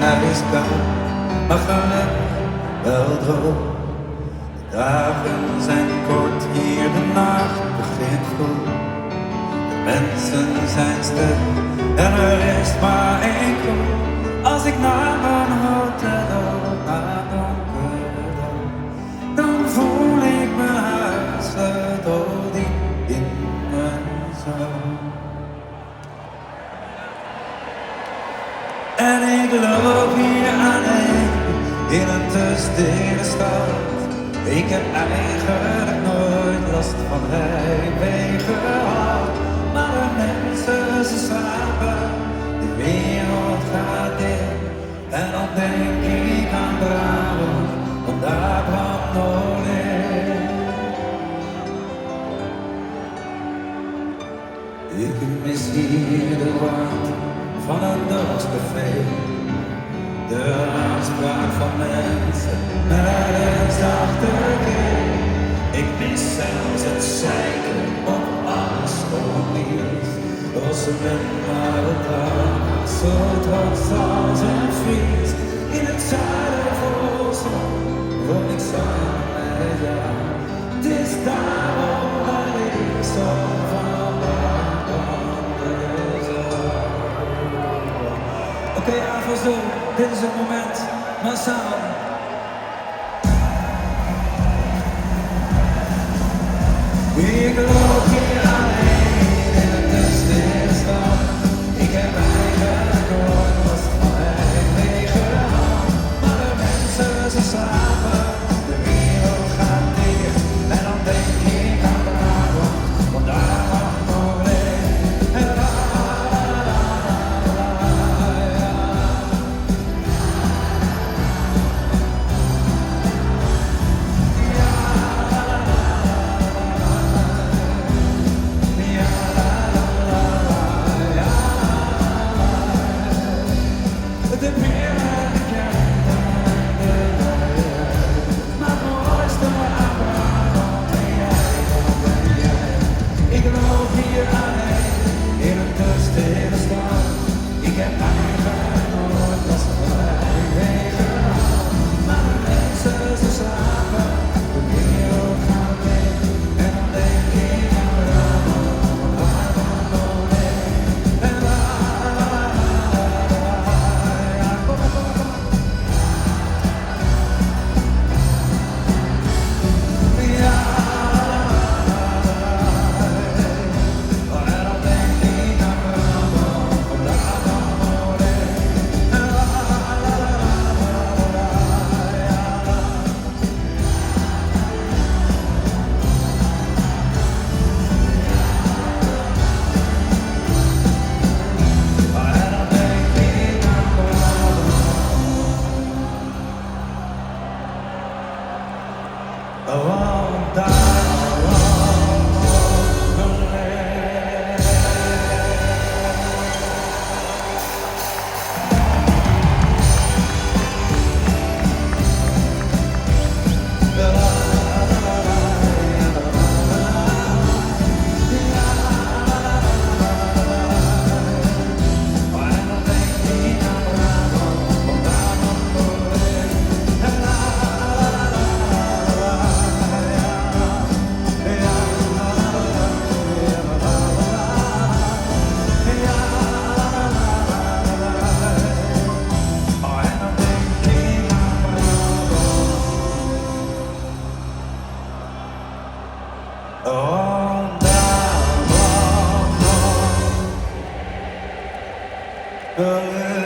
er is koud, maar gelukkig wel droog. De dagen zijn kort, hier de nacht begint vroeg. De mensen zijn stil en er is maar één kroeg. Als ik naar mijn hotel loop, naar een donkere dag, dan voel ik mijn huissleutel diep in mijn zak. En ik loop hier alleen in een te stille stad. Ik heb eigenlijk nooit last van heimwee gehad. Maar de mensen, ze slapen, de wereld gaat in. En dan denk ik aan Brabant, want daar brandt nog licht. Ik mis hier de warmte van een dorpscafé, de aanspraak van mensen met een zachte keel. Ik mis zelfs het zeiken op alles onnieuws. Als ze met naar de dag, zo trots als een Fries. In het zuiden vol zon, woon ik samen met jou. Het is daarom dat ik zo van Oké, Avondstoel, dit is het moment, massaal. Ik loop hier alleen in een te stille stad. Ik heb eigenlijk nooit last van heimwee gehad. Maar de mensen, ze slapen, de wereld gaat dicht. En dan denk ik aan Brabant, want daar mag nog licht. En oh,